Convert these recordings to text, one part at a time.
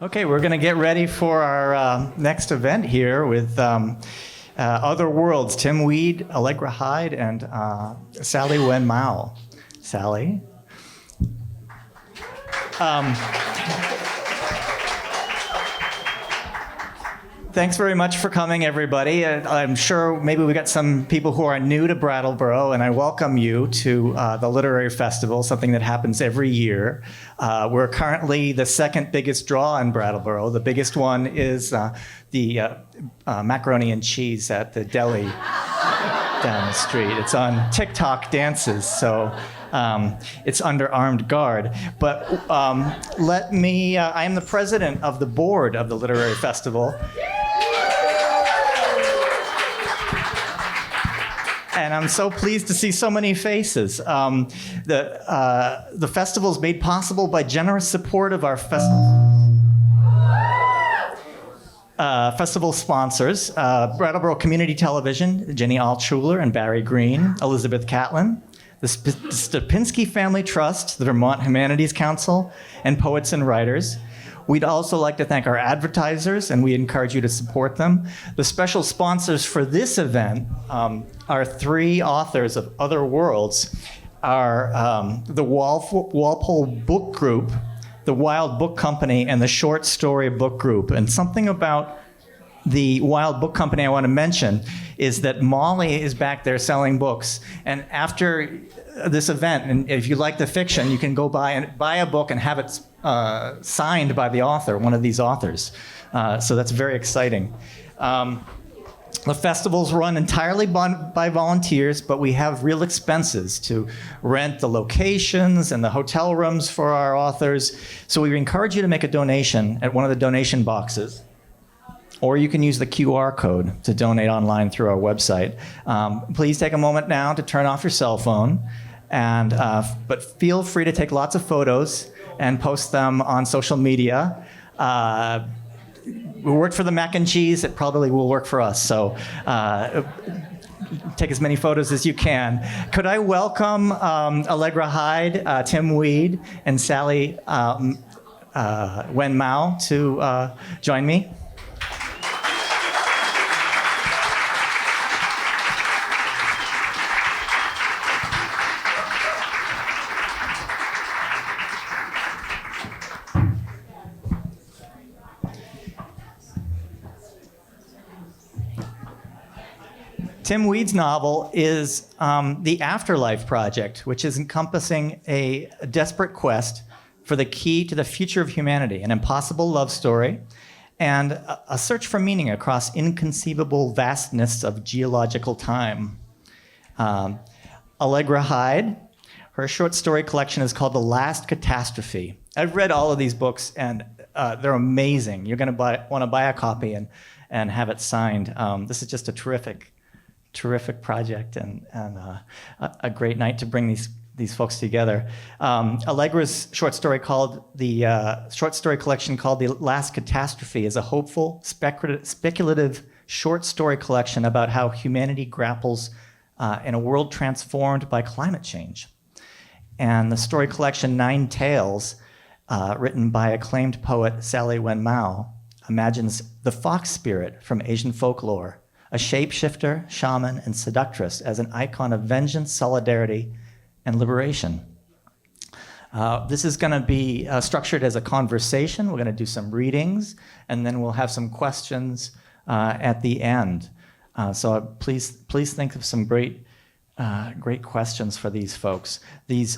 Okay, we're going to get ready for our next event here with Other Worlds, Tim Weed, Allegra Hyde, and Sally Wen Mao. Sally? Thanks very much for coming, everybody. I'm sure maybe we got some people who are new to Brattleboro, and I welcome you to the Literary Festival, something that happens every year. We're currently the second biggest draw in Brattleboro. The biggest one is the macaroni and cheese at the deli down the street. It's on TikTok dances, so it's under armed guard. But I am the president of the board of the Literary Festival. And I'm so pleased to see so many faces. The festival is made possible by generous support of our festival sponsors, Brattleboro Community Television, Jenny Altschuler and Barry Green, Elizabeth Catlin, the Stupinski Family Trust, the Vermont Humanities Council, and Poets and Writers. We'd also like to thank our advertisers, and we encourage you to support them. The special sponsors for this event are three authors of Other Worlds, are the Walpole Book Group, the Wild Book Company, and the Short Story Book Group. And something about the Wild Book Company I want to mention is that Molly is back there selling books. And after this event, and if you like the fiction, you can go buy a book and have it signed by the author, one of these authors. So that's very exciting. The festival's run entirely by volunteers, but we have real expenses to rent the locations and the hotel rooms for our authors. So we encourage you to make a donation at one of the donation boxes, or you can use the QR code to donate online through our website. Please take a moment now to turn off your cell phone, but feel free to take lots of photos and post them on social media. We worked for the mac and cheese, it probably will work for us. So take as many photos as you can. Could I welcome Allegra Hyde, Tim Weed, and Sally Wen Mao to join me? Tim Weed's novel is The Afterlife Project, which is encompassing a desperate quest for the key to the future of humanity, an impossible love story, and a search for meaning across inconceivable vastness of geological time. Allegra Hyde, her short story collection is called The Last Catastrophe. I've read all of these books, and they're amazing. You're going to want to buy a copy and have it signed. This is just a terrific project and a great night to bring these folks together. Allegra's short story collection called The Last Catastrophe is a hopeful, speculative short story collection about how humanity grapples in a world transformed by climate change. And the story collection Ninetails, written by acclaimed poet Sally Wen Mao, imagines the fox spirit from Asian folklore, a shapeshifter, shaman, and seductress as an icon of vengeance, solidarity, and liberation. This is going to be structured as a conversation. We're going to do some readings, and then we'll have some questions at the end. So please think of some great questions for these folks.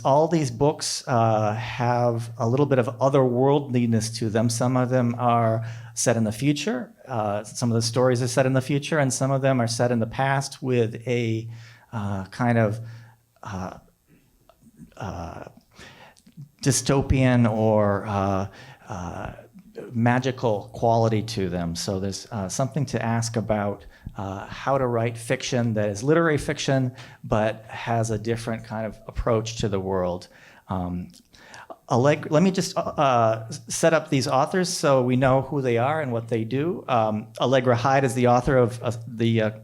All these books have a little bit of otherworldliness to them. Some of them are set in the future. Some of the stories are set in the future, and some of them are set in the past with a kind of dystopian or magical quality to them. So there's something to ask about how to write fiction that is literary fiction, but has a different kind of approach to the world. Let me just set up these authors so we know who they are and what they do. Allegra Hyde is the author of the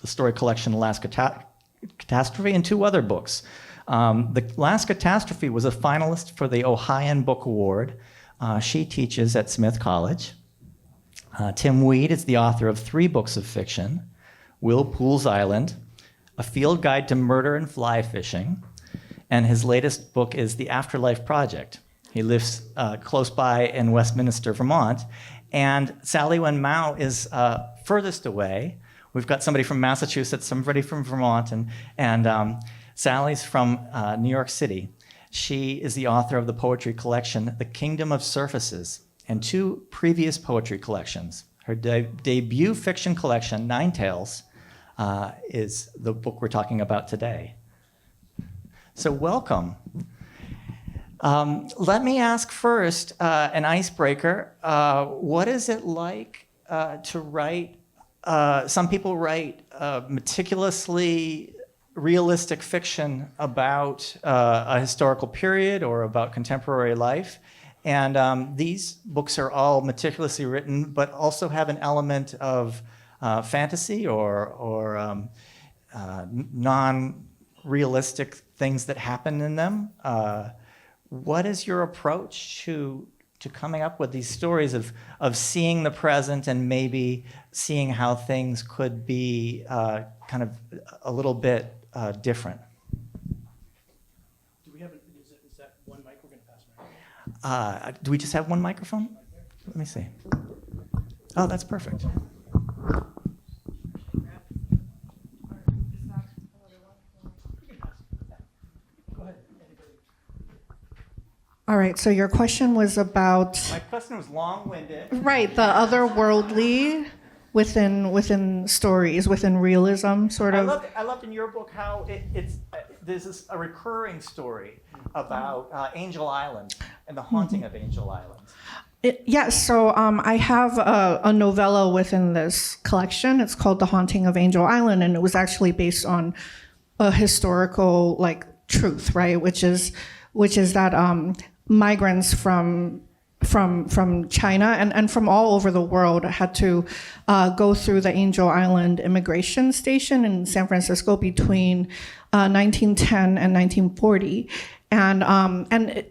story collection Last Catastrophe and two other books. The Last Catastrophe was a finalist for the Ohioana Book Award. She teaches at Smith College. Tim Weed is the author of 3 books of fiction: Will Poole's Island, A Field Guide to Murder and Fly Fishing, and his latest book is The Afterlife Project. He lives close by in Westminster, Vermont, and Sally Wen Mao is furthest away. We've got somebody from Massachusetts, somebody from Vermont, and Sally's from New York City. She is the author of the poetry collection, The Kingdom of Surfaces, and 2 previous poetry collections. Her debut fiction collection, Ninetails, is the book we're talking about today. So welcome. Let me ask first, an icebreaker. What is it like to write? Some people write meticulously realistic fiction about a historical period or about contemporary life. And these books are all meticulously written, but also have an element of fantasy or non-realistic things that happen in them. What is your approach to coming up with these stories of seeing the present and maybe seeing how things could be kind of a little bit different? Do we have? Is that one mic we're going to pass around? Do we just have one microphone? Let me see. Oh, that's perfect. All right, so your question was about... My question was long-winded. Right, the otherworldly within stories, within realism, sort of. I loved in your book how there's a recurring story about Angel Island and the haunting of Angel Island. Yes, so I have a novella within this collection. It's called The Haunting of Angel Island, and it was actually based on a historical truth, right? Which is that migrants from China and from all over the world had to go through the Angel Island immigration station in San Francisco between 1910 and 1940, and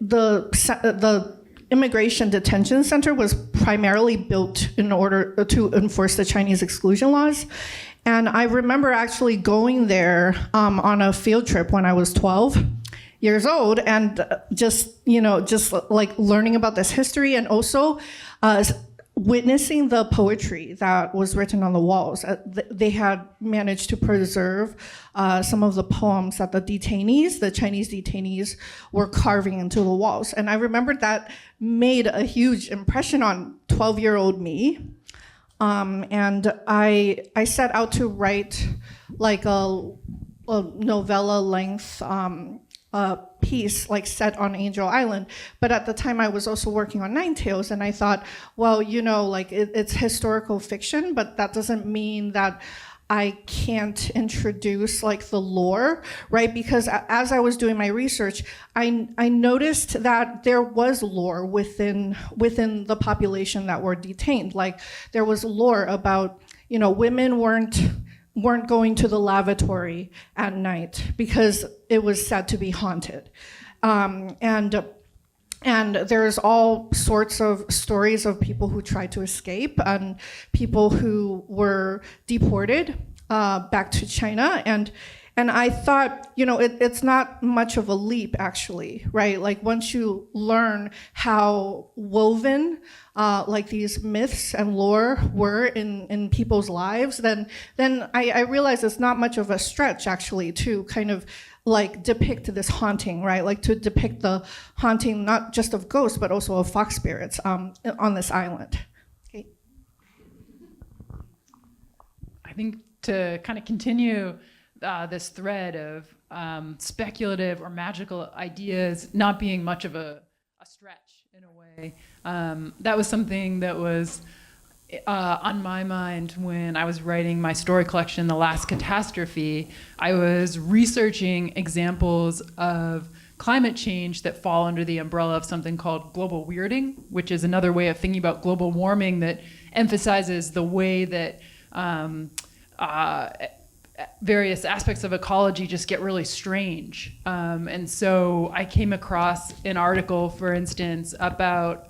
the immigration detention center was primarily built in order to enforce the Chinese exclusion laws. And I remember actually going there on a field trip when I was 12 years old, and just learning about this history, and also witnessing the poetry that was written on the walls. They had managed to preserve some of the poems that the Chinese detainees were carving into the walls. And I remember that made a huge impression on 12-year-old me. And I set out to write a novella length piece set on Angel Island, but at the time I was also working on Ninetails, and I thought, well, it's historical fiction, but that doesn't mean that I can't introduce the lore, right? Because as I was doing my research, I noticed that there was lore within the population that were detained. There was lore about women weren't going to the lavatory at night because it was said to be haunted. And there's all sorts of stories of people who tried to escape and people who were deported back to China. And I thought, it's not much of a leap, actually, right? Once you learn how woven these myths and lore were in people's lives, then I realized it's not much of a stretch, actually, to kind of depict this haunting, right? To depict the haunting not just of ghosts, but also of fox spirits on this island. Okay. I think to kind of continue this thread of speculative or magical ideas not being much of a stretch in a way. That was something that was on my mind when I was writing my story collection, The Last Catastrophe. I was researching examples of climate change that fall under the umbrella of something called global weirding, which is another way of thinking about global warming that emphasizes the way that various aspects of ecology just get really strange. And so I came across an article, for instance, about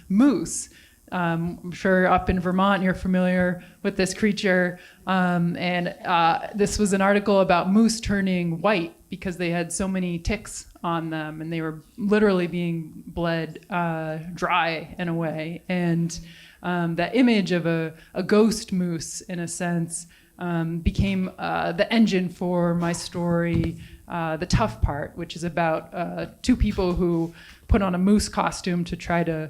moose. I'm sure up in Vermont you're familiar with this creature. This was an article about moose turning white because they had so many ticks on them and they were literally being bled dry in a way. And that image of a ghost moose, in a sense, became the engine for my story, The Tough Part, which is about two people who put on a moose costume to try to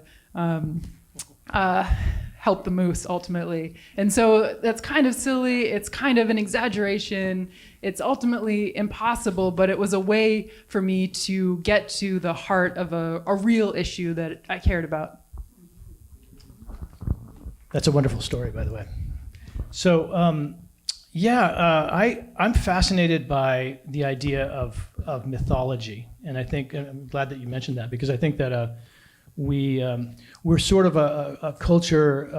help the moose ultimately. And so that's kind of silly. It's kind of an exaggeration. It's ultimately impossible, but it was a way for me to get to the heart of a real issue that I cared about. That's a wonderful story, by the way. So, I'm fascinated by the idea of mythology, and I'm glad that you mentioned that, because I think that we're sort of a culture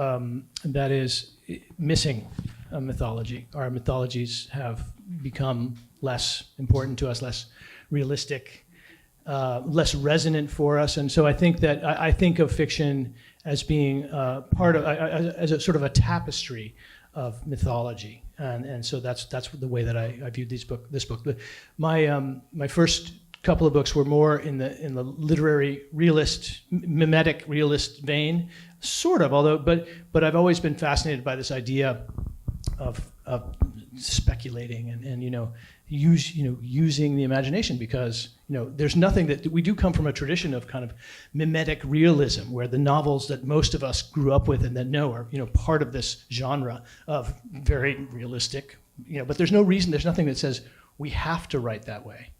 that is missing a mythology. Our mythologies have become less important to us, less realistic, less resonant for us, and so I think that I think of fiction as being part of, as a sort of a tapestry of mythology, and so that's the way that I viewed this book. My first couple of books were more in the literary realist, mimetic realist vein, sort of. But I've always been fascinated by this idea of speculating and using the imagination, because there's nothing that we do come from a tradition of kind of mimetic realism, where the novels that most of us grew up with and that know are part of this genre of very realistic. But there's nothing that says we have to write that way.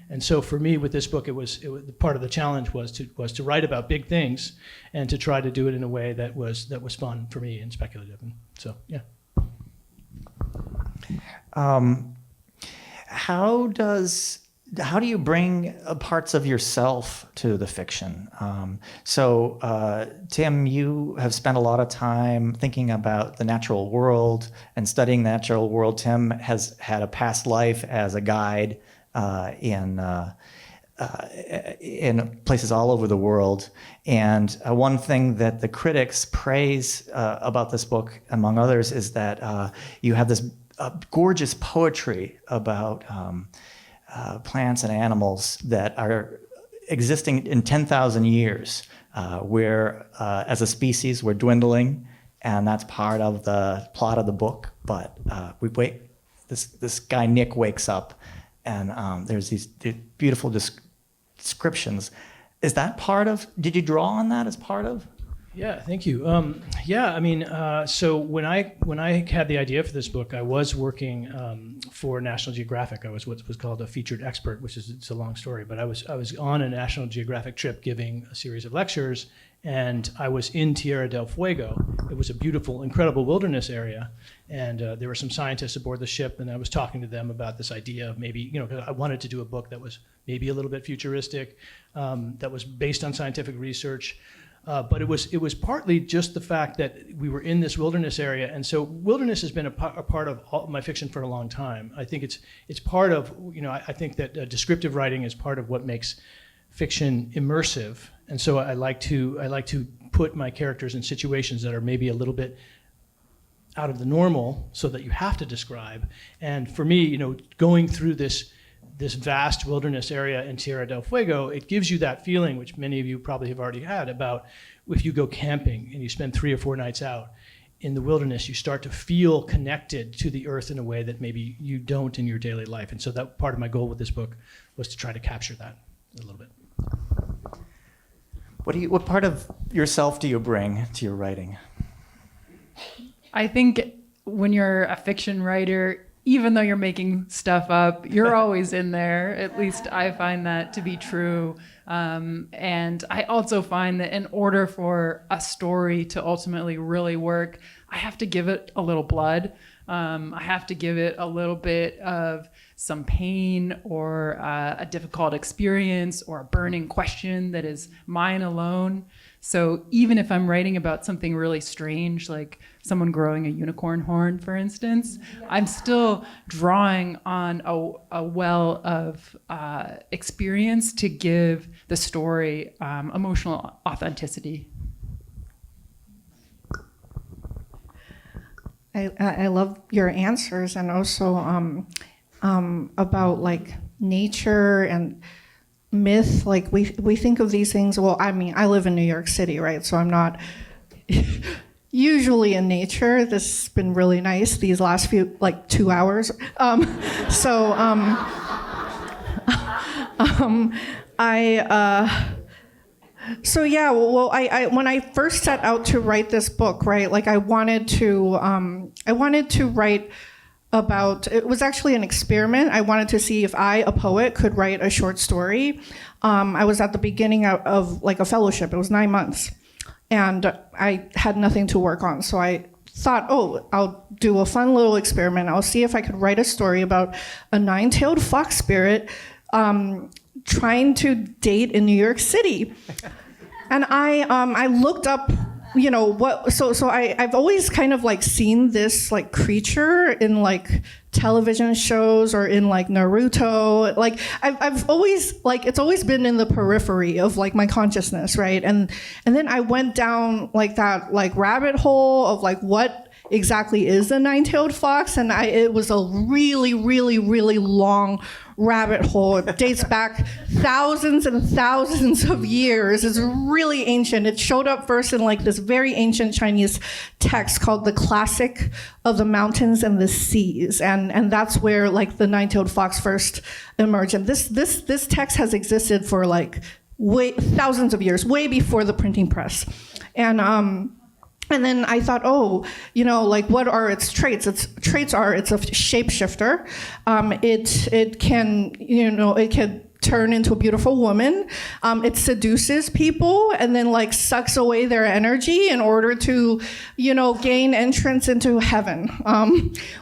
And so for me, with this book, it was part of the challenge was to write about big things and to try to do it in a way that was fun for me and speculative. And so, yeah. How do you bring parts of yourself to the fiction? Tim, you have spent a lot of time thinking about the natural world and studying the natural world. Tim has had a past life as a guide in places all over the world. And one thing that the critics praise about this book, among others, is that you have this gorgeous poetry about plants and animals that are existing in 10,000 years, where as a species we're dwindling, and that's part of the plot of the book. But this guy Nick wakes up, and there's these beautiful descriptions. Is that part of? Did you draw on that as part of? Yeah, thank you. So when I had the idea for this book, I was working for National Geographic. I was what was called a featured expert, it's a long story, but I was on a National Geographic trip giving a series of lectures, and I was in Tierra del Fuego. It was a beautiful, incredible wilderness area, and there were some scientists aboard the ship, and I was talking to them about this idea of maybe, because I wanted to do a book that was maybe a little bit futuristic, that was based on scientific research. But it was partly just the fact that we were in this wilderness area, and so wilderness has been a part of all my fiction for a long time. I think it's part of, I think that descriptive writing is part of what makes fiction immersive, and so I like to put my characters in situations that are maybe a little bit out of the normal, so that you have to describe. And for me, going through this vast wilderness area in Tierra del Fuego, it gives you that feeling, which many of you probably have already had, about if you go camping and you spend 3 or 4 nights out in the wilderness, you start to feel connected to the earth in a way that maybe you don't in your daily life. And so that part of my goal with this book was to try to capture that a little bit. What part of yourself do you bring to your writing? I think when you're a fiction writer, even though you're making stuff up, you're always in there. At least I find that to be true. And I also find that in order for a story to ultimately really work, I have to give it a little blood. I have to give it a little bit of some pain or a difficult experience or a burning question that is mine alone. So even if I'm writing about something really strange, like someone growing a unicorn horn, for instance, I'm still drawing on a well of experience to give the story emotional authenticity. I love your answers, and also about like nature and myth. Like we think of these things. Well, I mean, I live in New York City, right? So I'm not usually in nature. This has been really nice these last few 2 hours. So yeah, well, I when I first set out to write this book, right, like I wanted to write about, it was actually an experiment. I wanted to see if I, a poet, could write a short story. I was at the beginning of like a fellowship. It was 9 months, and I had nothing to work on. So I thought, oh, I'll do a fun little experiment. I'll see if I could write a story about a nine-tailed fox spirit trying to date in New York City. And I looked up, what, so I've always kind of like seen this like creature in like television shows or in like Naruto. Like I've always, like, it's always been in the periphery of like my consciousness, right? And then I went down like that like rabbit hole of like what exactly is a nine-tailed fox, and it was a really, really, really long rabbit hole. It dates back thousands and thousands of years. It's really ancient. It showed up first in like this very ancient Chinese text called the Classic of the Mountains and the Seas, and that's where like the nine-tailed fox first emerged. And this text has existed for like thousands of years, way before the printing press, and then I thought, like, what are its traits? Its traits are it's a shapeshifter. It can turn into a beautiful woman. It seduces people and then like sucks away their energy in order to, gain entrance into heaven,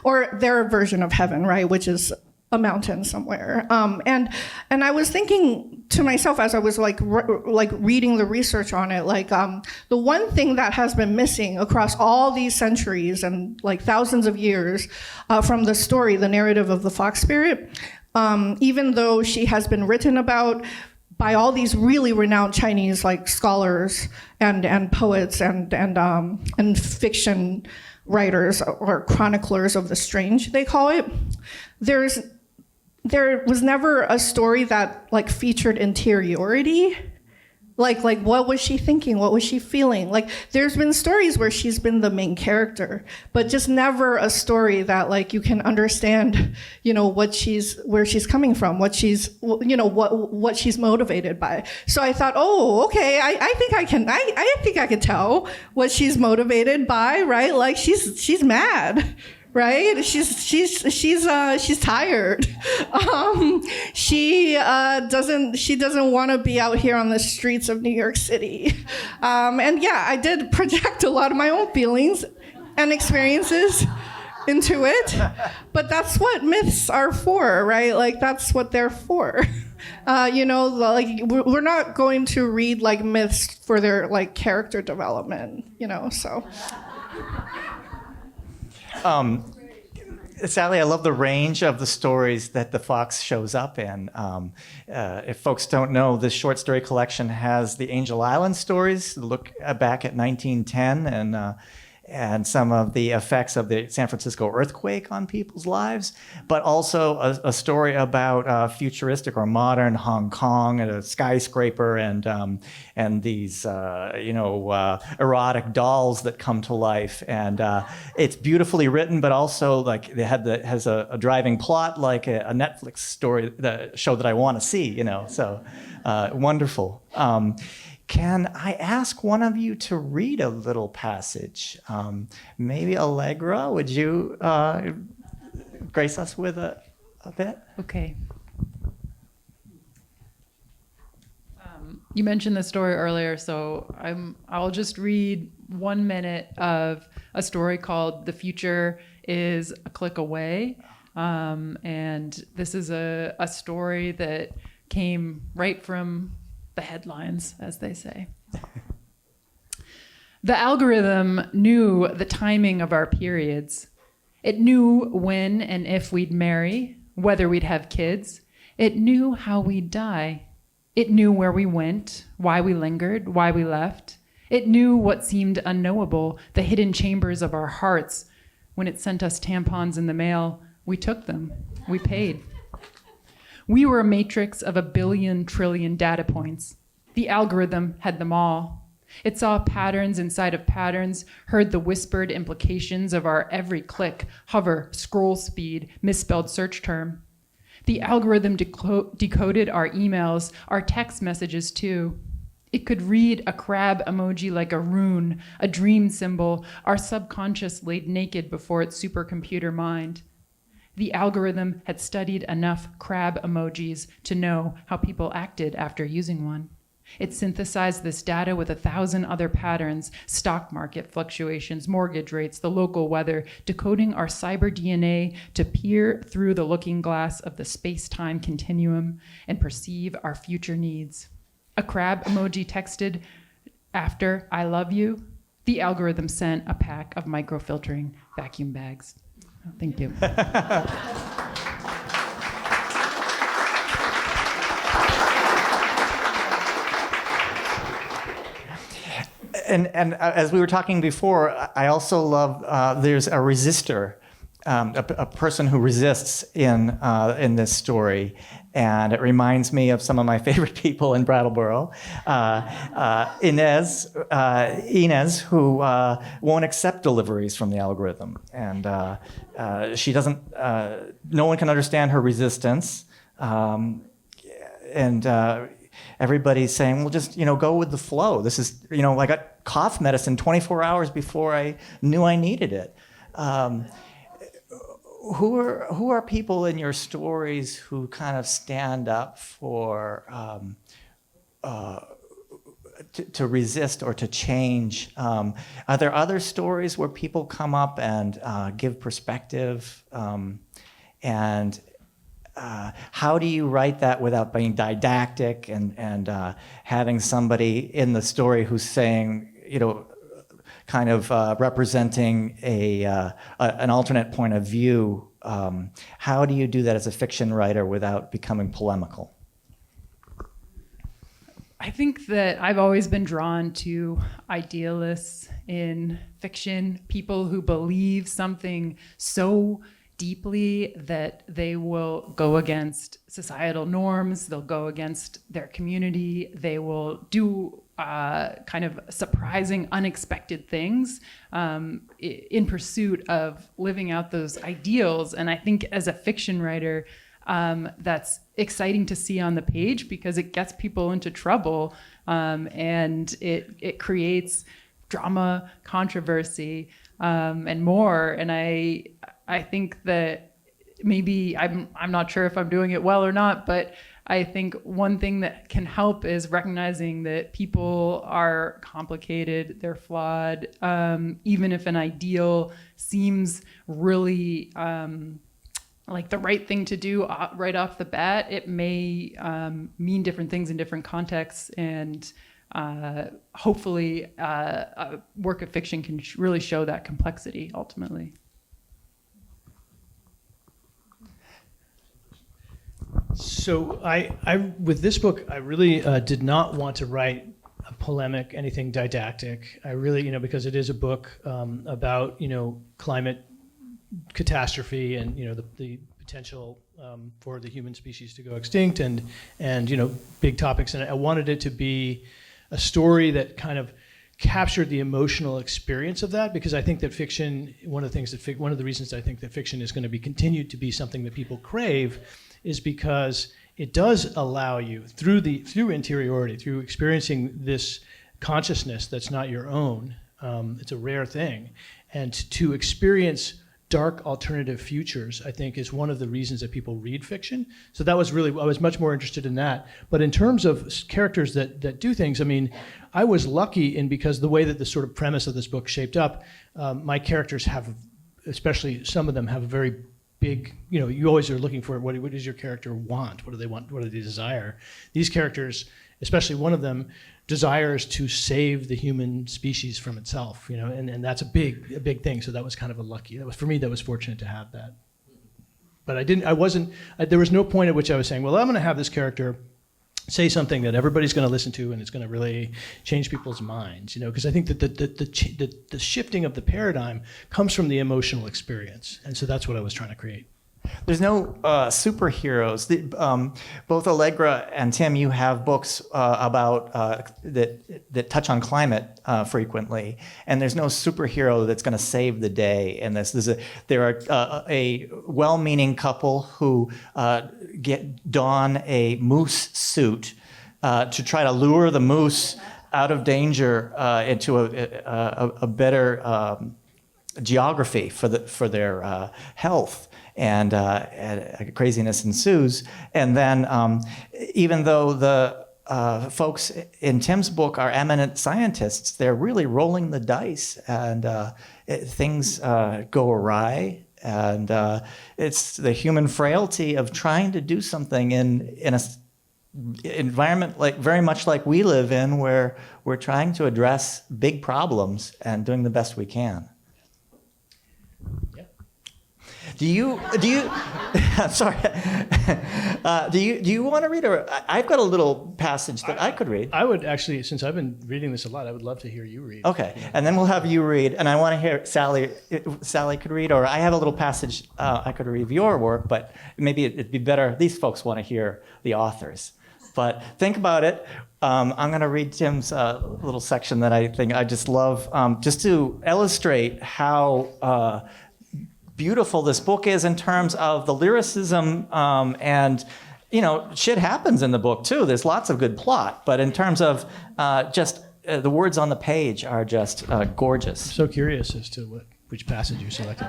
or their version of heaven, right? Which is a mountain somewhere. And I was thinking to myself as I was like reading the research on it, like the one thing that has been missing across all these centuries and like thousands of years from the story, the narrative of the fox spirit, even though she has been written about by all these really renowned Chinese like scholars and poets and fiction writers or chroniclers of the strange, they call it, there was never a story that like featured interiority. Like what was she thinking? What was she feeling? Like there's been stories where she's been the main character, but just never a story that like you can understand, where she's coming from, what she's, what she's motivated by. So I thought, okay, I think I can tell what she's motivated by, right? Like she's mad. Right? She's tired. She doesn't want to be out here on the streets of New York City. And yeah, I did project a lot of my own feelings and experiences into it. But that's what myths are for, right? Like that's what they're for. Like we're not going to read like myths for their like character development, so. Sally, I love the range of the stories that the fox shows up in. If folks don't know, this short story collection has the Angel Island stories, look back at 1910 and some of the effects of the San Francisco earthquake on people's lives, but also a story about futuristic or modern Hong Kong and a skyscraper and these erotic dolls that come to life, and it's beautifully written, but also like has a driving plot like a Netflix story, the show that I want to see, so wonderful. Can I ask one of you to read a little passage? Maybe Allegra, would you grace us with a bit? Okay. You mentioned the story earlier, so I'll just read 1 minute of a story called "The Future is a Click Away," and this is a story that came right from the headlines, as they say. The algorithm knew the timing of our periods. It knew when and if we'd marry, whether we'd have kids. It knew how we'd die. It knew where we went, why we lingered, why we left. It knew what seemed unknowable, the hidden chambers of our hearts. When it sent us tampons in the mail, we took them. We paid. We were a matrix of 1 billion trillion data points. The algorithm had them all. It saw patterns inside of patterns, heard the whispered implications of our every click, hover, scroll speed, misspelled search term. The algorithm decoded our emails, our text messages too. It could read a crab emoji like a rune, a dream symbol, our subconscious laid naked before its supercomputer mind. The algorithm had studied enough crab emojis to know how people acted after using one. It synthesized this data with 1,000 other patterns, stock market fluctuations, mortgage rates, the local weather, decoding our cyber DNA to peer through the looking glass of the space-time continuum and perceive our future needs. A crab emoji texted after "I love you." The algorithm sent a pack of microfiltering vacuum bags. Thank you. And as we were talking before, I also love there's a resistor, a person who resists in this story, and it reminds me of some of my favorite people in Brattleboro. Inez, who won't accept deliveries from the algorithm, and she doesn't. No one can understand her resistance, and everybody's saying, well, just, go with the flow. This is, I got cough medicine 24 hours before I knew I needed it. Who are people in your stories who kind of stand up for to resist or to change? Are there other stories where people come up and give perspective? And how do you write that without being didactic and having somebody in the story who's saying, kind of representing an alternate point of view? How do you do that as a fiction writer without becoming polemical? I think that I've always been drawn to idealists in fiction, people who believe something so deeply that they will go against societal norms, they'll go against their community, they will do kind of surprising, unexpected things in pursuit of living out those ideals. And I think as a fiction writer, that's exciting to see on the page because it gets people into trouble, and it creates drama, controversy, and more. And I think that maybe I'm not sure if I'm doing it well or not, but I think one thing that can help is recognizing that people are complicated, they're flawed. Even if an ideal seems really like the right thing to do right off the bat, it may mean different things in different contexts, and hopefully a work of fiction can really show that complexity ultimately. So I with this book, I really did not want to write a polemic, anything didactic. I really, because it is a book about, climate catastrophe and, the potential for the human species to go extinct and big topics. And I wanted it to be a story that kind of captured the emotional experience of that, because I think that fiction, one of the reasons I think that fiction is going to be continued to be something that people crave is because it does allow you through interiority, through experiencing this consciousness that's not your own. It's a rare thing, and to experience dark alternative futures, I think, is one of the reasons that people read fiction. So that was really, I was much more interested in that. But in terms of characters that do things, I mean, I was lucky in because the way that the sort of premise of this book shaped up, my characters have, especially some of them, have a very big, you always are looking for what does your character want? What do they want? What do they desire? These characters, especially one of them, desires to save the human species from itself, and that's a big thing. So that was kind of for me, that was fortunate to have that. But there was no point at which I was saying, well, I'm going to have this character say something that everybody's going to listen to and it's going to really change people's minds, because I think that the shifting of the paradigm comes from the emotional experience. And so that's what I was trying to create. There's no superheroes. Both Allegra and Tim, you have books about that touch on climate frequently, and there's no superhero that's going to save the day in this. There are a well-meaning couple who don a moose suit to try to lure the moose out of danger into a better geography for their health. And craziness ensues. And then even though the folks in Tim's book are eminent scientists, they're really rolling the dice, and things go awry. And it's the human frailty of trying to do something in an environment very much like we live in, where we're trying to address big problems and doing the best we can. Do you sorry? Do you want to read, or I've got a little passage that I could read. I would actually, since I've been reading this a lot, I would love to hear you read. Okay, and then we'll have you read, and I want to hear Sally could read, or I have a little passage I could read of your work, but maybe it'd be better. These folks want to hear the authors, but think about it. I'm going to read Tim's little section that I think I just love, just to illustrate how beautiful this book is in terms of the lyricism, and shit happens in the book too. There's lots of good plot, but in terms of just the words on the page are just gorgeous. I'm so curious as to which passage you selected.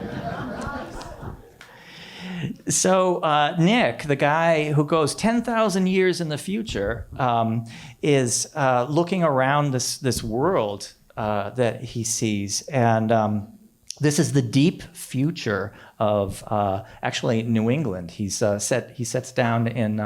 So Nick, the guy who goes 10,000 years in the future, is looking around this world that he sees, and this is the deep future of actually New England. He sets down in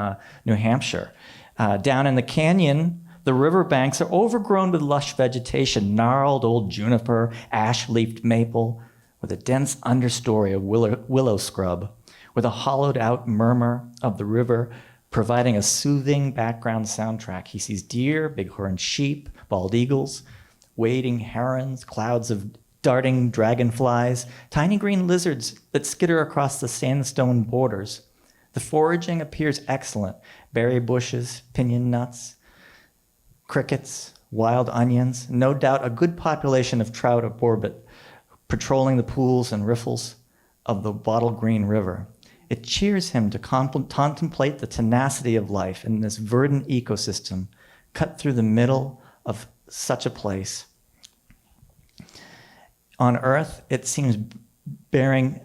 New Hampshire. Down in the canyon, the riverbanks are overgrown with lush vegetation, gnarled old juniper, ash-leafed maple, with a dense understory of willow scrub, with a hollowed-out murmur of the river providing a soothing background soundtrack. He sees deer, bighorn sheep, bald eagles, wading herons, clouds of darting dragonflies, tiny green lizards that skitter across the sandstone borders. The foraging appears excellent. Berry bushes, pinyon nuts, crickets, wild onions, no doubt a good population of trout aborbit, patrolling the pools and riffles of the bottle green river. It cheers him to contemplate the tenacity of life in this verdant ecosystem cut through the middle of such a place. On Earth, it seems barring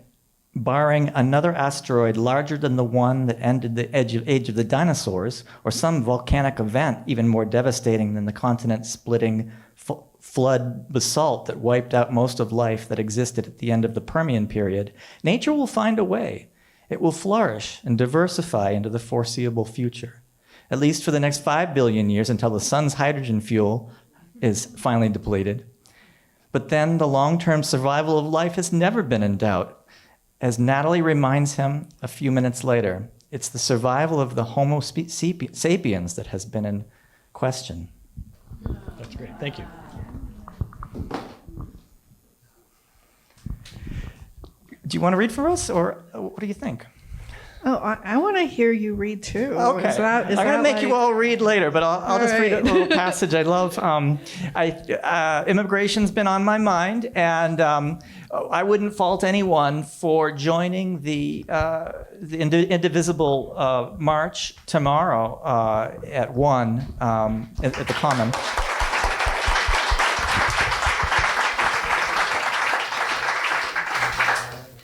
another asteroid larger than the one that ended the age of the dinosaurs, or some volcanic event even more devastating than the continent-splitting flood basalt that wiped out most of life that existed at the end of the Permian period, nature will find a way. It will flourish and diversify into the foreseeable future, at least for the next 5 billion years, until the sun's hydrogen fuel is finally depleted. But then the long-term survival of life has never been in doubt. As Natalie reminds him a few minutes later, it's the survival of the Homo sapiens that has been in question. That's great. Thank you. Do you want to read for us, or what do you think? Oh, I want to hear you read too. Okay. I'm going to make you all read later, but I'll just read a little passage I love. Immigration's been on my mind, and I wouldn't fault anyone for joining the Indivisible March tomorrow at 1 at the Common.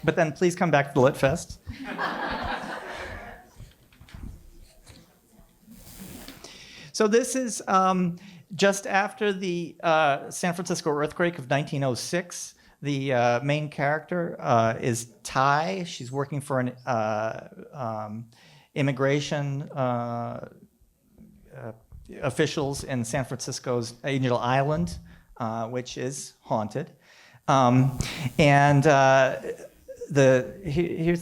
But then please come back to the Lit Fest. So this is just after the San Francisco earthquake of 1906. The main character is Thai. She's working for an immigration officials in San Francisco's Angel Island, which is haunted. Here's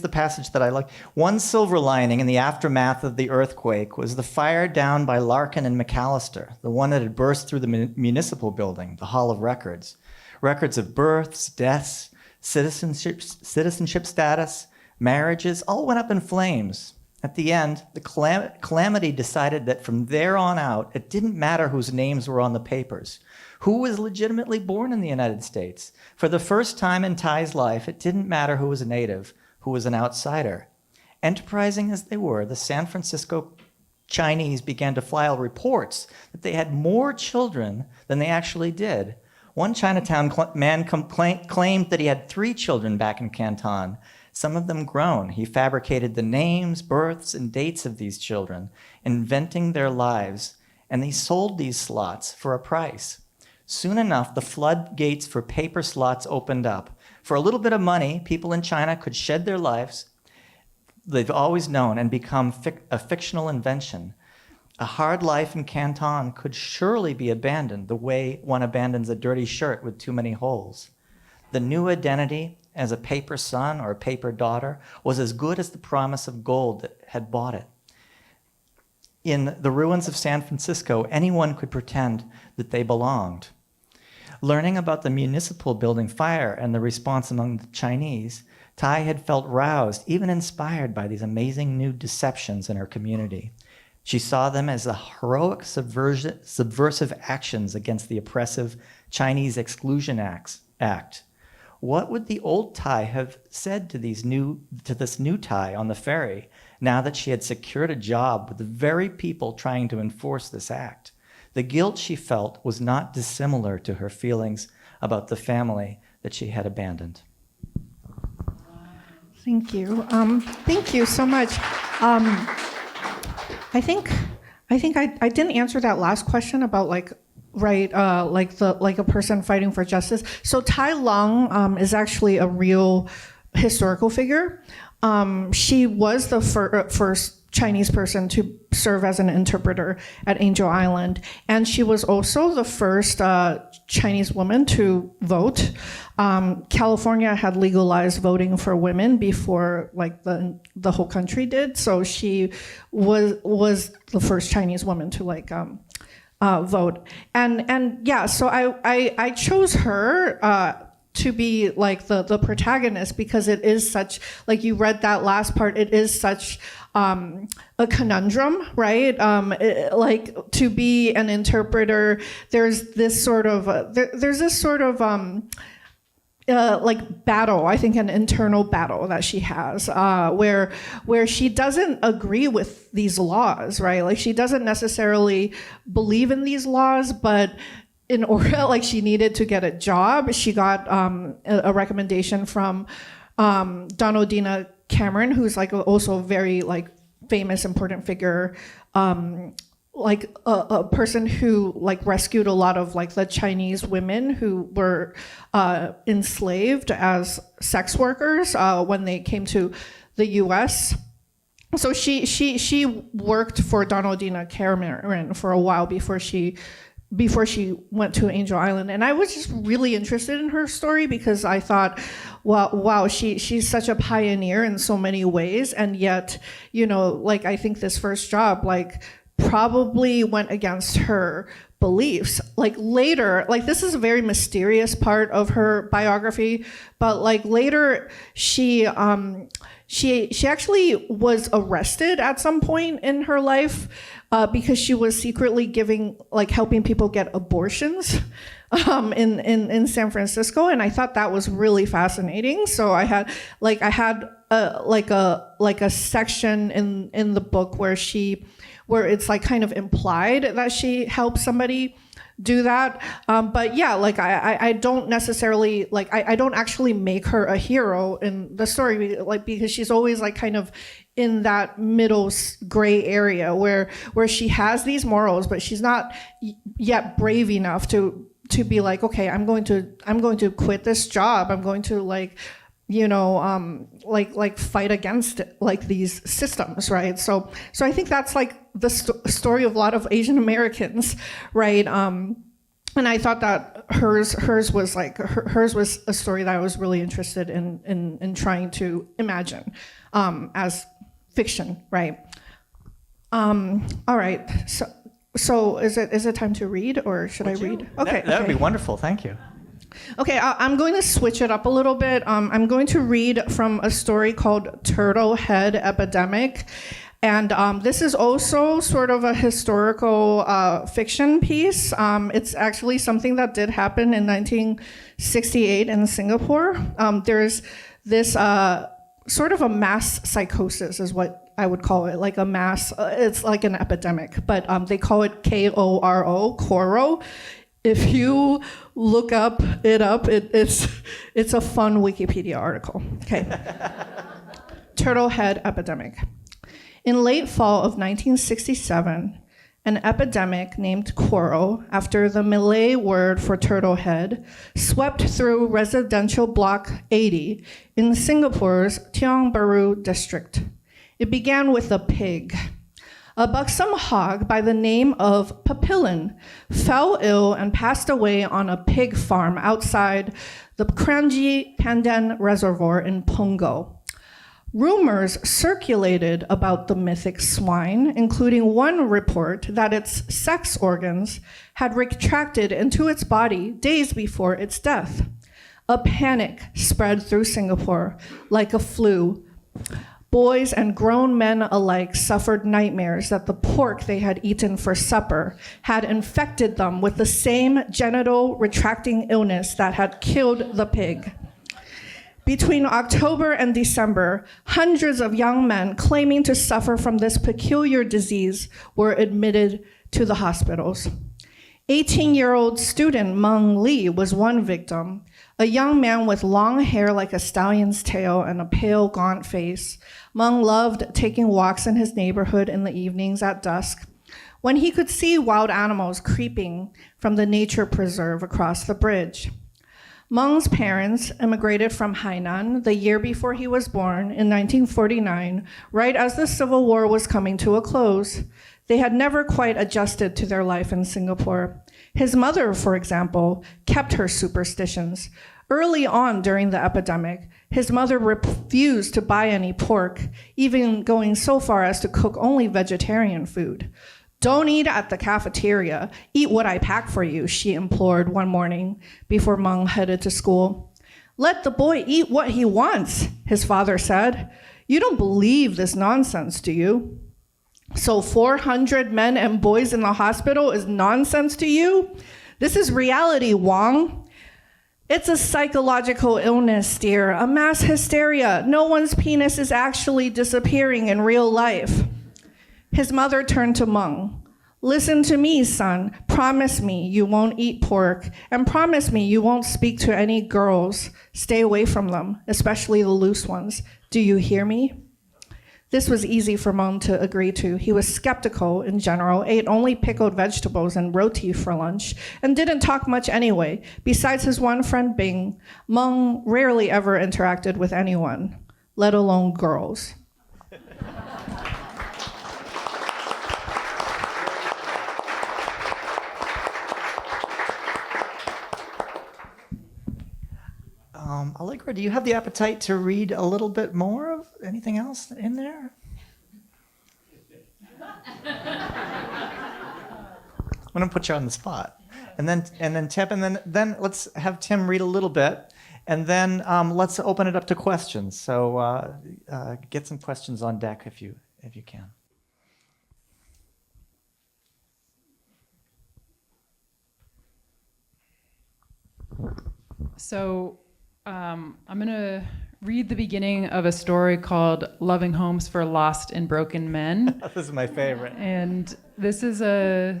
the passage that I like. One silver lining in the aftermath of the earthquake was the fire down by Larkin and McAllister, the one that had burst through the municipal building, the Hall of Records. Records of births, deaths, citizenship status, marriages, all went up in flames. At the end, the calamity decided that from there on out, it didn't matter whose names were on the papers, who was legitimately born in the United States. For the first time in Thai's life, it didn't matter who was a native, who was an outsider. Enterprising as they were, the San Francisco Chinese began to file reports that they had more children than they actually did. One Chinatown man claimed that he had 3 children back in Canton, some of them grown. He fabricated the names, births, and dates of these children, inventing their lives, and he sold these slots for a price. Soon enough, the floodgates for paper slots opened up. For a little bit of money, people in China could shed their lives they've always known and become a fictional invention. A hard life in Canton could surely be abandoned the way one abandons a dirty shirt with too many holes. The new identity as a paper son or a paper daughter was as good as the promise of gold that had bought it. In the ruins of San Francisco, anyone could pretend that they belonged. Learning about the municipal building fire and the response among the Chinese, Tai had felt roused, even inspired by these amazing new deceptions in her community. She saw them as the heroic subversive actions against the oppressive Chinese Exclusion Act. What would the old Thai have said to this new Thai on the ferry now that she had secured a job with the very people trying to enforce this act? The guilt she felt was not dissimilar to her feelings about the family that she had abandoned. Thank you. Thank you so much. I think I didn't answer that last question about like a person fighting for justice. So Tai Lung is actually a real historical figure. She was the first Chinese person to serve as an interpreter at Angel Island, and she was also the first Chinese woman to vote. California had legalized voting for women before like the whole country did, so she was the first Chinese woman to vote. And yeah, so I chose her to be like the protagonist because it is such, like you read that last part, it is such a conundrum, right? Like to be an interpreter, there's this sort of like battle, I think an internal battle that she has, where she doesn't agree with these laws, right? Like she doesn't necessarily believe in these laws, but in order, like she needed to get a job, she got a recommendation from Donaldina Cameron, who's like also a very like famous, important figure, like a person who like rescued a lot of like the Chinese women who were enslaved as sex workers when they came to the U.S. So she worked for Donaldina Cameron for a while before she went to Angel Island. And I was just really interested in her story because I thought, wow, she's such a pioneer in so many ways. And yet, you know, like I think this first job, like probably went against her beliefs. Like later, like this is a very mysterious part of her biography, but like later she actually was arrested at some point in her life because she was secretly helping people get abortions in San Francisco, and I thought that was really fascinating. So I had a section in the book where it's like kind of implied that she helped somebody do that. But yeah, like I don't necessarily like I don't actually make her a hero in the story, like because she's always like kind of in that middle gray area where she has these morals, but she's not yet brave enough to be like, okay, I'm going to quit this job. I'm going to like, you know, like fight against like these systems, right? So I think that's like the story of a lot of Asian Americans, right? And I thought that hers was a story that I was really interested in trying to imagine as fiction, right? All right. So is it time to read, or should I read? Okay, that would be wonderful. Thank you. Okay, I'm going to switch it up a little bit. I'm going to read from a story called Turtle Head Epidemic. And this is also sort of a historical fiction piece. It's actually something that did happen in 1968 in Singapore. There's this sort of a mass psychosis is what I would call it, like a mass, it's like an epidemic, but they call it KORO, Koro. If you look it up, it's a fun Wikipedia article. Okay. Turtle Head Epidemic. In late fall of 1967, an epidemic named Koro, after the Malay word for turtle head, swept through residential block 80 in Singapore's Tiong Bahru district. It began with a pig. A buxom hog by the name of Papillon fell ill and passed away on a pig farm outside the Kranji Pandan Reservoir in Punggol. Rumors circulated about the mythic swine, including one report that its sex organs had retracted into its body days before its death. A panic spread through Singapore like a flu. Boys and grown men alike suffered nightmares that the pork they had eaten for supper had infected them with the same genital retracting illness that had killed the pig. Between October and December, hundreds of young men claiming to suffer from this peculiar disease were admitted to the hospitals. 18-year-old student Meng Li was one victim, a young man with long hair like a stallion's tail and a pale, gaunt face. Meng loved taking walks in his neighborhood in the evenings at dusk, when he could see wild animals creeping from the nature preserve across the bridge. Meng's parents immigrated from Hainan the year before he was born in 1949, right as the Civil War was coming to a close. They had never quite adjusted to their life in Singapore. His mother, for example, kept her superstitions. Early on during the epidemic, his mother refused to buy any pork, even going so far as to cook only vegetarian food. "Don't eat at the cafeteria. Eat what I pack for you," she implored one morning before Meng headed to school. "Let the boy eat what he wants," his father said. "You don't believe this nonsense, do you? So 400 men and boys in the hospital is nonsense to you? This is reality, Wang. It's a psychological illness, dear, a mass hysteria. No one's penis is actually disappearing in real life." His mother turned to Meng. "Listen to me, son. Promise me you won't eat pork, and promise me you won't speak to any girls. Stay away from them, especially the loose ones. Do you hear me?" This was easy for Meng to agree to. He was skeptical in general, ate only pickled vegetables and roti for lunch, and didn't talk much anyway. Besides his one friend Bing, Meng rarely ever interacted with anyone, let alone girls. Allegra, do you have the appetite to read a little bit more of anything else in there? I'm going to put you on the spot. And then Tim, and then let's have Tim read a little bit, and then let's open it up to questions. So get some questions on deck if you can. So I'm going to read the beginning of a story called Loving Homes for Lost and Broken Men. This is my favorite. And this is a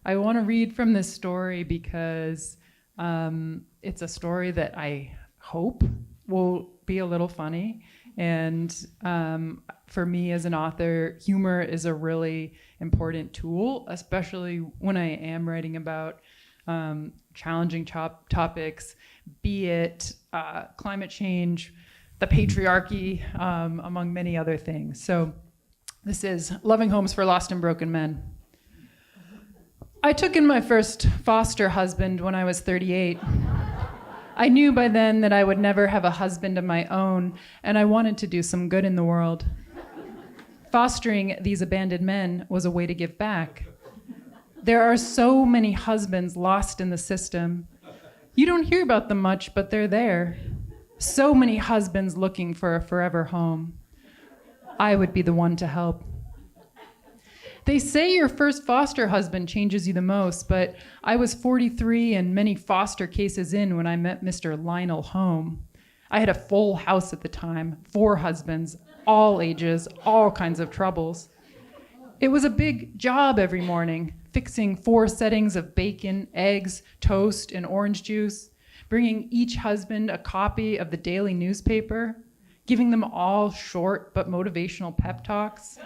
I want to read from this story because it's a story that I hope will be a little funny. And for me as an author, humor is a really important tool, especially when I am writing about challenging topics, be it climate change, the patriarchy, among many other things. So this is Loving Homes for Lost and Broken Men. I took in my first foster husband when I was 38. I knew by then that I would never have a husband of my own, and I wanted to do some good in the world. Fostering these abandoned men was a way to give back. There are so many husbands lost in the system. You don't hear about them much, but they're there. So many husbands looking for a forever home. I would be the one to help. They say your first foster husband changes you the most, but I was 43 and many foster cases in when I met Mr. Lionel Home. I had a full house at the time, 4 husbands, all ages, all kinds of troubles. It was a big job every morning, fixing 4 settings of bacon, eggs, toast, and orange juice, bringing each husband a copy of the daily newspaper, giving them all short but motivational pep talks.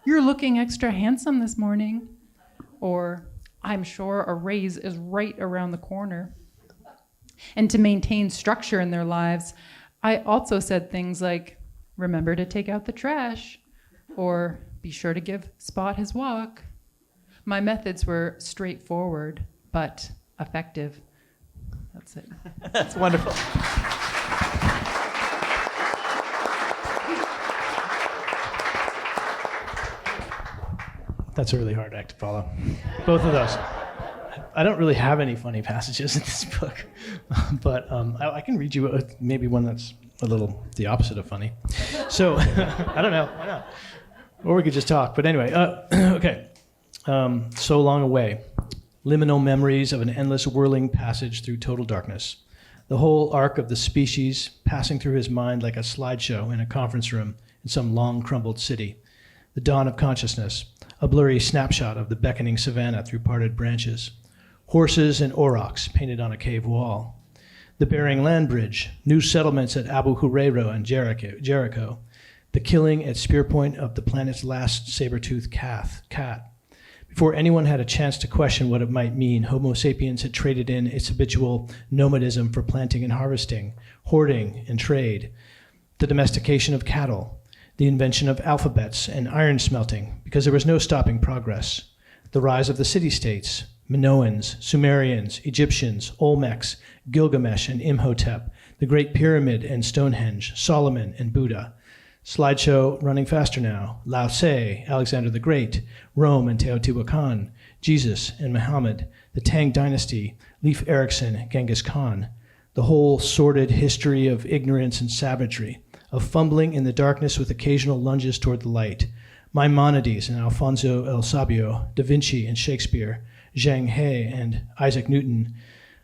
You're looking extra handsome this morning. Or, I'm sure a raise is right around the corner. And to maintain structure in their lives, I also said things like, remember to take out the trash, or be sure to give Spot his walk. My methods were straightforward, but effective. That's it. That's wonderful. That's a really hard act to follow. Both of those. I don't really have any funny passages in this book, but I can read you maybe one that's a little the opposite of funny. So, I don't know, why not? Or we could just talk, but anyway, okay. So Long Away. Liminal memories of an endless whirling passage through total darkness. The whole arc of the species passing through his mind like a slideshow in a conference room in some long crumbled city. The dawn of consciousness, a blurry snapshot of the beckoning savanna through parted branches. Horses and aurochs painted on a cave wall. The Bering Land Bridge, new settlements at Abu Huraira and Jericho. The killing at spear point of the planet's last saber-toothed cat. Before anyone had a chance to question what it might mean, Homo sapiens had traded in its habitual nomadism for planting and harvesting, hoarding and trade. The domestication of cattle. The invention of alphabets and iron smelting, because there was no stopping progress. The rise of the city-states, Minoans, Sumerians, Egyptians, Olmecs, Gilgamesh and Imhotep, the Great Pyramid and Stonehenge, Solomon and Buddha. Slideshow running faster now. Lao Tse, Alexander the Great, Rome and Teotihuacan, Jesus and Muhammad, the Tang Dynasty, Leif Erikson, Genghis Khan. The whole sordid history of ignorance and savagery, of fumbling in the darkness with occasional lunges toward the light. Maimonides and Alfonso El Sabio, Da Vinci and Shakespeare, Zheng He and Isaac Newton,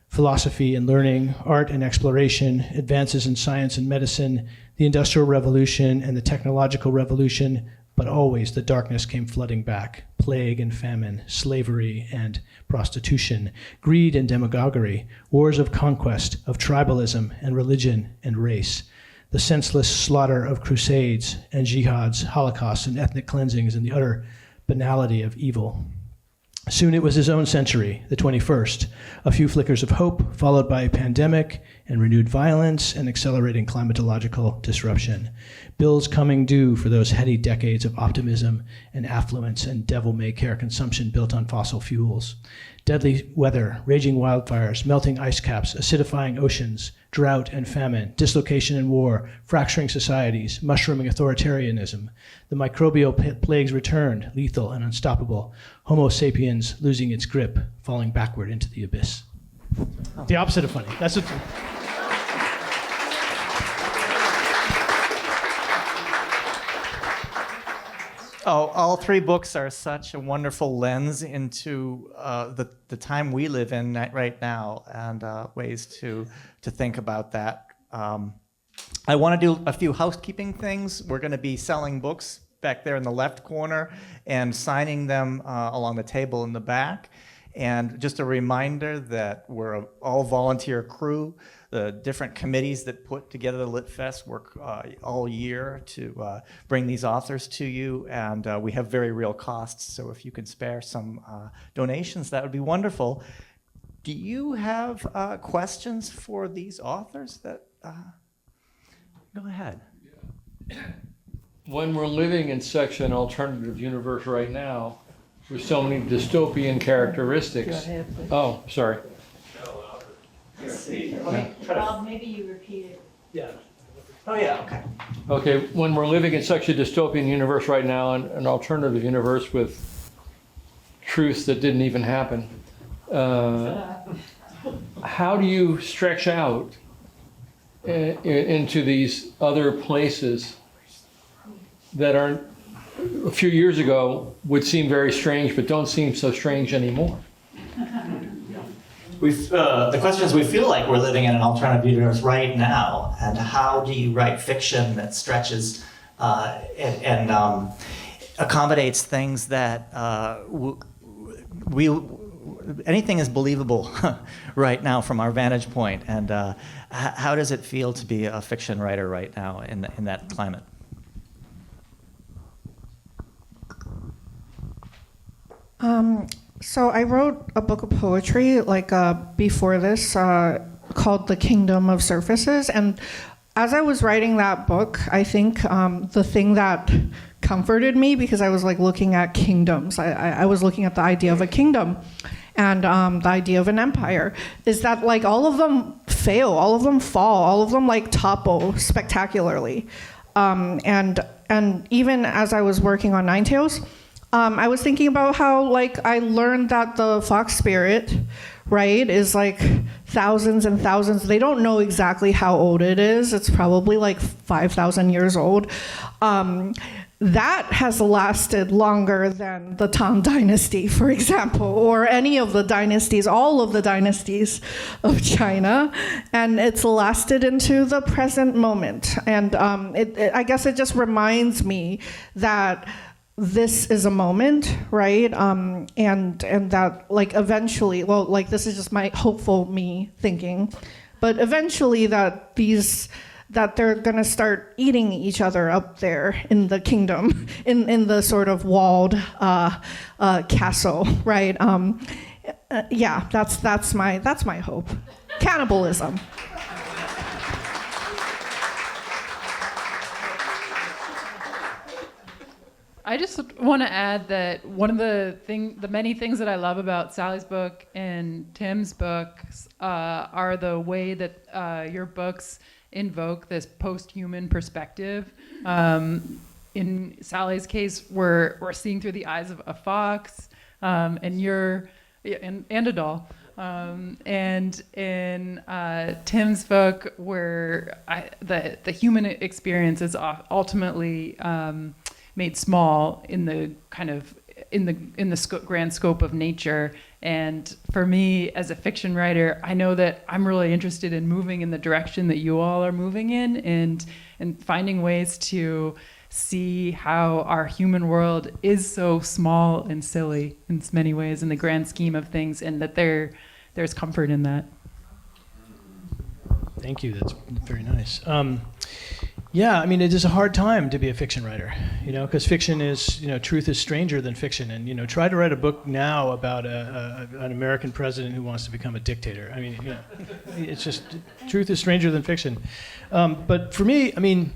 philosophy and learning, art and exploration, advances in science and medicine, the Industrial Revolution and the Technological Revolution, but always the darkness came flooding back. Plague and famine, slavery and prostitution, greed and demagoguery, wars of conquest, of tribalism and religion and race. The senseless slaughter of crusades and jihads, holocausts and ethnic cleansings, and the utter banality of evil. Soon it was his own century, the 21st, a few flickers of hope, followed by a pandemic and renewed violence and accelerating climatological disruption. Bills coming due for those heady decades of optimism and affluence and devil-may-care consumption built on fossil fuels. Deadly weather, raging wildfires, melting ice caps, acidifying oceans, drought and famine, dislocation and war, fracturing societies, mushrooming authoritarianism. The microbial plagues returned, lethal and unstoppable. Homo sapiens losing its grip, falling backward into the abyss. The opposite of funny. That's what. Oh, all 3 books are such a wonderful lens into the time we live in right now, and ways to think about that. I want to do a few housekeeping things. We're going to be selling books back there in the left corner and signing them along the table in the back. And just a reminder that we're an all volunteer crew. The different committees that put together the Lit Fest work all year to bring these authors to you, and we have very real costs, so if you can spare some donations, that would be wonderful. Do you have questions for these authors? Go ahead. When we're living in such an alternative universe right now, with so many dystopian characteristics. Oh, sorry. Bob, maybe you repeat it. Yeah. Oh, yeah, okay. Okay, when we're living in such a dystopian universe right now, an alternative universe with truths that didn't even happen, how do you stretch out into these other places that aren't, a few years ago, would seem very strange, but don't seem so strange anymore? The question is, we feel like we're living in an alternative universe right now, and how do you write fiction that stretches and accommodates things that anything is believable right now from our vantage point, and how does it feel to be a fiction writer right now in that climate? So I wrote a book of poetry before this called The Kingdom of Surfaces. And as I was writing that book, I think the thing that comforted me, because I was looking at kingdoms, I was looking at the idea of a kingdom and the idea of an empire, is that all of them fail, all of them fall, all of them topple spectacularly. And even as I was working on Ninetails, I was thinking about how I learned that the fox spirit, right, is thousands and thousands. They don't know exactly how old it is. It's probably 5,000 years old. That has lasted longer than the Tang Dynasty, for example, or any of the dynasties, all of the dynasties of China, and it's lasted into the present moment. And I guess it just reminds me that this is a moment, right? And that eventually, this is just my hopeful me thinking, but eventually that they're gonna start eating each other up there in the kingdom, in the sort of walled castle, right? Yeah, that's my hope. Cannibalism. I just want to add that one of the many things that I love about Sally's book and Tim's books are the way that your books invoke this post-human perspective. In Sally's case, we're seeing through the eyes of a fox, and a doll. And in Tim's book, where the human experience is ultimately made small in the grand scope of nature. And for me, as a fiction writer, I know that I'm really interested in moving in the direction that you all are moving in, and finding ways to see how our human world is so small and silly in many ways in the grand scheme of things, and that there's comfort in that. Thank you. That's very nice. Yeah, I mean, it is a hard time to be a fiction writer, because fiction is, truth is stranger than fiction. And, try to write a book now about an American president who wants to become a dictator. I mean, it's just, truth is stranger than fiction. But for me, I mean,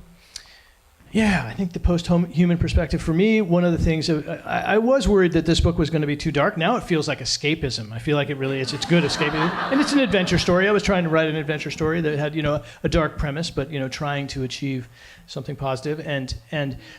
yeah, I think the post-human perspective, for me, one of the things, I was worried that this book was going to be too dark. Now it feels like escapism. I feel like it really is. It's good escapism. And it's an adventure story. I was trying to write an adventure story that had, a dark premise, but, trying to achieve something positive.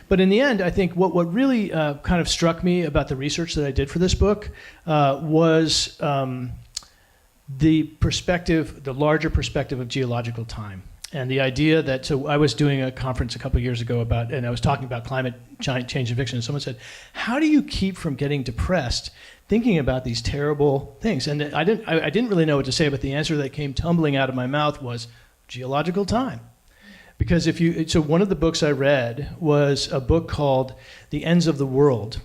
But in the end, I think what really kind of struck me about the research that I did for this book was the perspective, the larger perspective of geological time. And the idea that, so I was doing a conference a couple of years ago and I was talking about climate change in fiction, and someone said, how do you keep from getting depressed thinking about these terrible things? And I didn't really know what to say, but the answer that came tumbling out of my mouth was geological time. Because so one of the books I read was a book called The Ends of the World.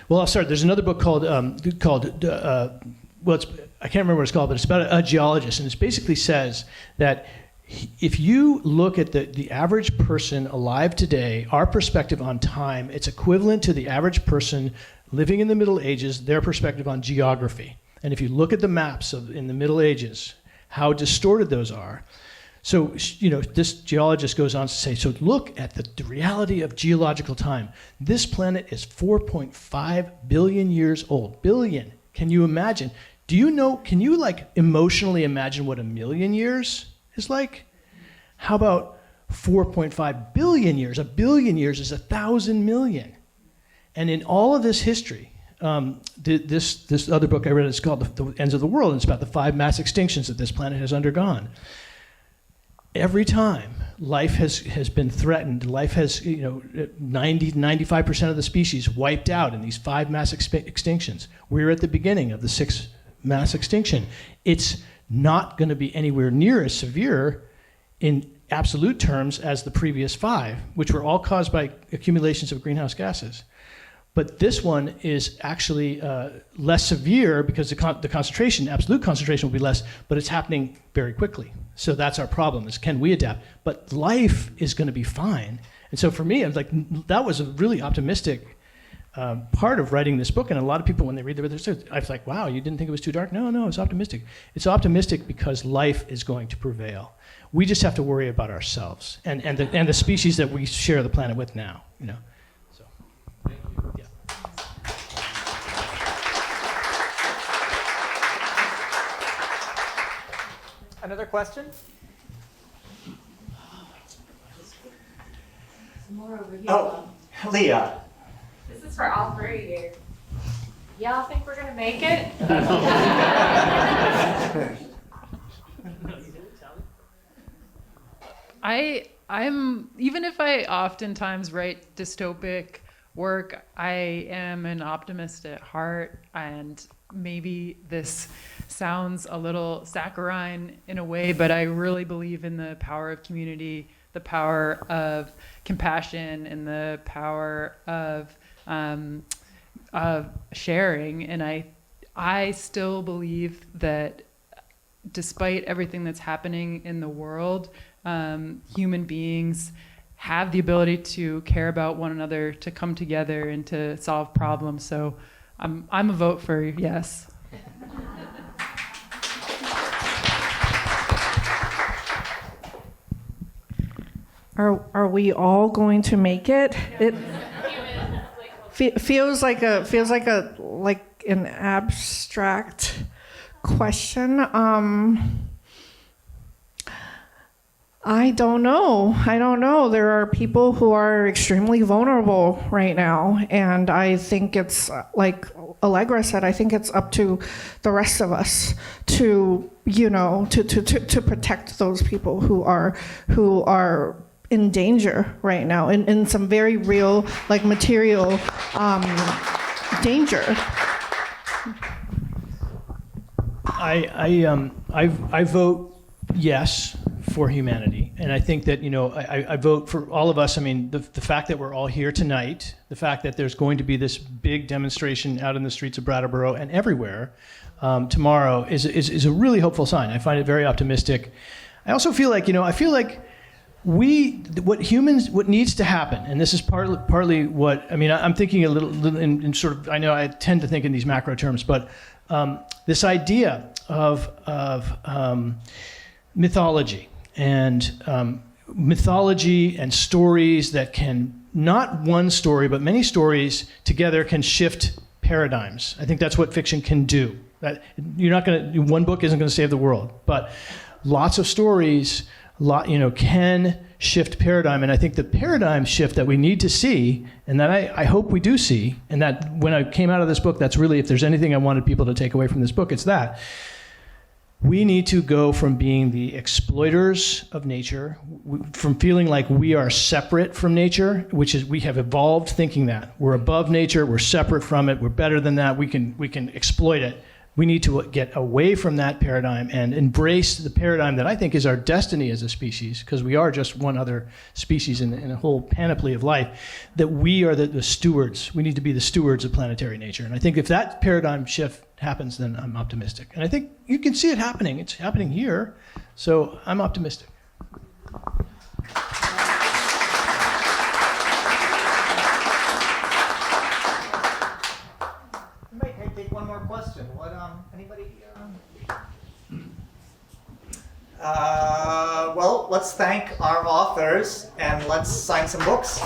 Well, I'll start. There's another book called I can't remember what it's called, but it's about a geologist, and it basically says that if you look at the average person alive today, our perspective on time, it's equivalent to the average person living in the Middle Ages, their perspective on geography. And if you look at the maps in the Middle Ages, how distorted those are. So, this geologist goes on to say, so look at the reality of geological time. This planet is 4.5 billion years old. Billion. Can you imagine? Can you emotionally imagine what a million years is like? How about 4.5 billion years? A billion years is 1,000 million. And in all of this history, this other book I read is called The Ends of the World, and it's about the 5 mass extinctions that this planet has undergone. Every time life has been threatened, life has 95% of the species wiped out in these 5 mass extinctions. We're at the beginning of the 6th mass extinction. It's not going to be anywhere near as severe in absolute terms as the previous 5, which were all caused by accumulations of greenhouse gases. But this one is actually less severe because the concentration, absolute concentration will be less, but it's happening very quickly. So that's our problem, is can we adapt? But life is going to be fine. And so for me, I was like, that was a really optimistic part of writing this book. And a lot of people, when they read the I was like, wow, you didn't think it was too dark? No, it's optimistic. It's optimistic because life is going to prevail. We just have to worry about ourselves and the species that we share the planet with now, So, thank you. Yeah. Another question? More over here. Oh, Leah. This is for all 3 of you. Y'all think we're gonna make it? I'm even if I oftentimes write dystopic work, I am an optimist at heart, and maybe this sounds a little saccharine in a way, but I really believe in the power of community, the power of compassion, and the power of sharing. And I still believe that despite everything that's happening in the world, human beings have the ability to care about one another, to come together, and to solve problems. So I'm a vote for yes. Are we all going to make it? It feels like an abstract question. I don't know. There are people who are extremely vulnerable right now, and I think it's like Allegra said. I think it's up to the rest of us to protect those people who are in danger right now, in some very real, material danger. I vote yes for humanity, and I think that I vote for all of us. I mean, the fact that we're all here tonight, the fact that there's going to be this big demonstration out in the streets of Brattleboro and everywhere tomorrow is a really hopeful sign. I find it very optimistic. I also feel like what needs to happen, and this is partly what I'm thinking a little in sort of. I know I tend to think in these macro terms, but this idea of mythology and mythology and stories that can, not one story but many stories together, can shift paradigms. I think that's what fiction can do. That one book isn't going to save the world, but lots of stories can shift paradigm. And I think the paradigm shift that we need to see, and that I hope we do see, and that when I came out of this book, that's really, if there's anything I wanted people to take away from this book, it's that we need to go from being the exploiters of nature, from feeling like we are separate from nature, which is, we have evolved thinking that we're above nature, we're separate from it, we're better than that, we can exploit it. We need to get away from that paradigm and embrace the paradigm that I think is our destiny as a species, because we are just one other species in a whole panoply of life, that we are the stewards. We need to be the stewards of planetary nature. And I think if that paradigm shift happens, then I'm optimistic. And I think you can see it happening. It's happening here. So I'm optimistic. I take one more question. What, anybody? Well, let's thank our authors and let's sign some books.